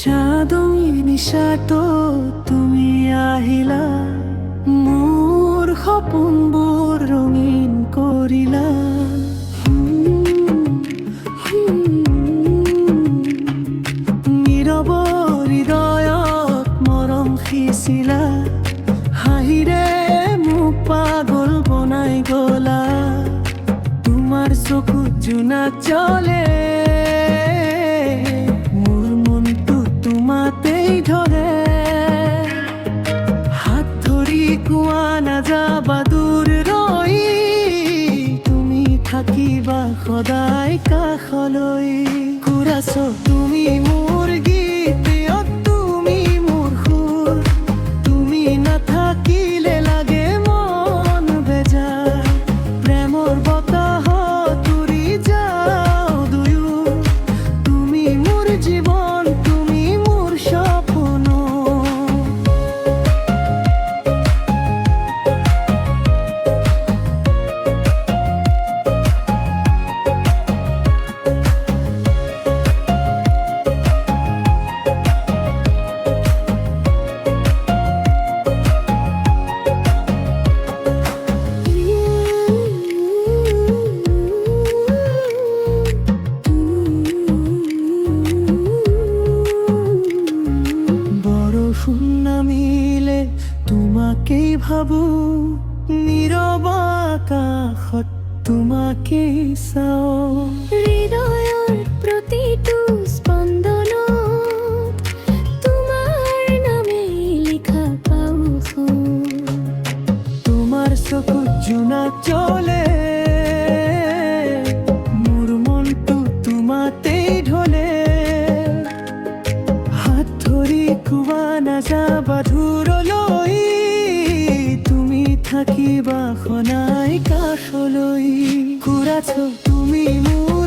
সাদৈ নিশাতো তুমি আহিলা, মোৰ সপোনবোৰ ৰঙীন কৰিলা। নীৰৱ হৃদয়ত মৰম সিঁচিলা, হাঁহিৰে মোক পাগল বনাই গলা। তোমাৰ চকুত জোনাক জ্বলে, কোৱা নাযাবা দূৰ ৰৈ, তুমি থাকিবা সদায় কাষলৈ। কুৰাছ তুমি মোৰ গীত, তুমি মোৰ সুৰ, তুমি নাথাকিলে লাগে মন বেজাৰ। প্ৰেমৰ বতাহত উৰি যাওঁ দুয়ো, তুমি মোৰ জীৱন, তুমি মোৰ সপোন। নামিলে তোমাকেই ভাবো, নীৰৱ আকাশত তোমাকেই চাওঁ। হৃদয়ৰ প্ৰতিটো স্পন্দনত তোমাৰ নামেই লিখা পাওঁ। তোমাৰ চকুত জোনাক জ্বলে, মোৰ মনটো তোমাতেই ঢলে। হাত ধৰি কোৱা নাযাবা দূৰলৈ, তুমি থাকিবা সদায় কাষলৈ। কুৰাছ তুমি মোৰ